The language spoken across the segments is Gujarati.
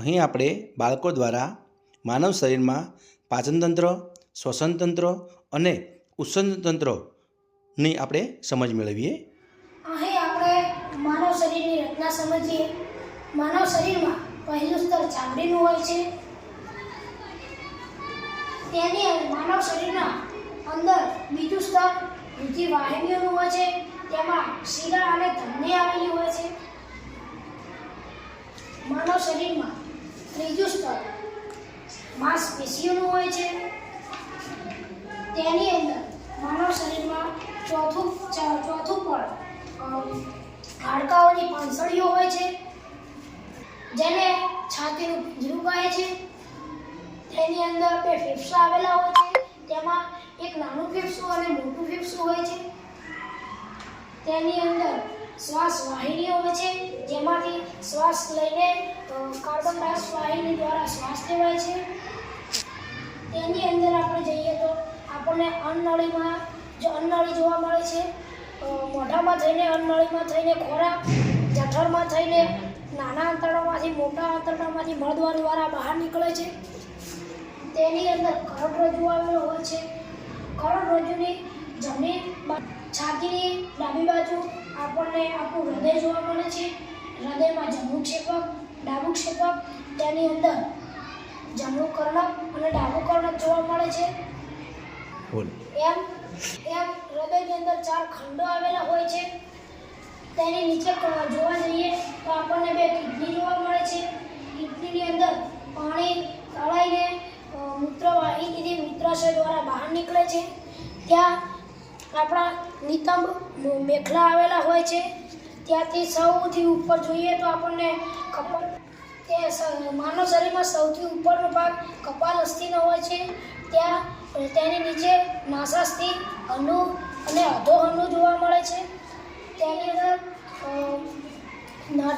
અહીં આપણે બાળકો દ્વારા માનવ શરીરમાં પાચનતંત્ર, શ્વસનતંત્ર અને ઉત્સર્જનતંત્રની આપણે સમજ મેળવીએ. અહીં આપણે માનવ શરીરની રચના સમજીએ. માનવ શરીરમાં પહેલું સ્તર ચામડીનું હોય છે. માનવ શરીરના અંદર બીજું સ્તર રુધિરવાહિનીઓનું હોય છે. તેમાં શિરા અને ધમની આવેલી હોય છે. માનવ શરીરમાં ત્રીજું સ્તર માંસપેશીઓનું હોય છે. તેની અંદર માનવ શરીરમાં ચોથું પડ હાડકાઓની પાંસળીઓ હોય છે, જેને છાતીનું પિંજરું કહે છે. તેની અંદર બે ફેફસા આવેલા હોય છે. તેમાં એક નાનું ફેફસું અને મોટું ફેફસું હોય છે. તેની અંદર શ્વાસ વાહિનીઓ હોય છે, જેમાંથી શ્વાસ લઈને કાર્બન ડાયોક્સાઇડ વાહિની દ્વારા શ્વાસ લેવાય છે. તેની અંદર આપણે જઈએ તો આપણને અન્નનળી જોવા મળે છે. મોઢામાં થઈને અન્નનળીમાં થઈને ખોરાક, જઠરમાં થઈને નાના આંતરડામાંથી મોટા આંતરડામાંથી મળ દ્વારા બહાર નીકળે છે. તેની અંદર કરોડરજ્જુ આવેલો હોય છે. કરોડરજ્જુની જમણી છાતીની ડાબી બાજુ આપણને આપણું હૃદય જોવા મળે છે. હૃદયમાં જમણું ક્ષેપક, ડાબું ક્ષેપક, તેની અંદર જમણું કર્ણક અને ડાબું કર્ણક જોવા મળે છે. એમ હૃદયની અંદર 4 ખંડો આવેલા હોય છે. તેની નીચે જોવા જઈએ તો આપણને 2 કિડની જોવા મળે છે. કિડનીની અંદર પાણી તળાઈને મૂત્રવાહિનીથી મૂત્રાશય દ્વારા બહાર નીકળે છે. ત્યાં આપણા નિતંબ મેખલા આવેલા હોય છે. ત્યાંથી સૌથી ઉપર જોઈએ તો આપણને માનવ શરીરમાં સૌથી ઉપરનો ભાગ કપાલ અસ્થિનો હોય છે. ત્યાં તેની નીચે નાસાસ્થિ, અનુ અને અધોહનુ જોવા મળે છે. તેની અંદર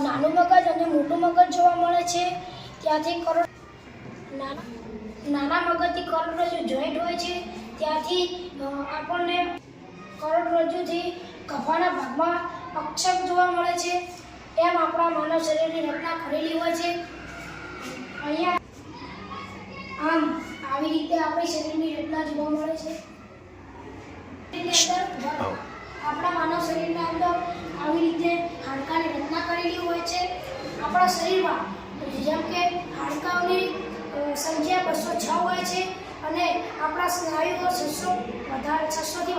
નાનું મગજ અને મોટું મગજ જોવા મળે છે. ત્યાંથી નાના મગજથી કરોડરજ્જુ જોઈન્ટ હોય છે. ત્યાંથી આપણને કરોડરજ્જુથી કફાના ભાગમાં અક્ષક જોવા મળે છે. એમ આપણા માનવ શરીરની રચના કરેલી હોય છે. અહીંયા આવી રીતે આપણી શરીરની રચના જોવા મળે છે. આપણા માનવ શરીરના અંદર આવી રીતે હાડકાની રચના કરેલી હોય છે. આપણા શરીરમાં જેમ કે હાડકાઓની સંખ્યા 206 હોય છે અને આપણા સ્નાયુઓ 600 થી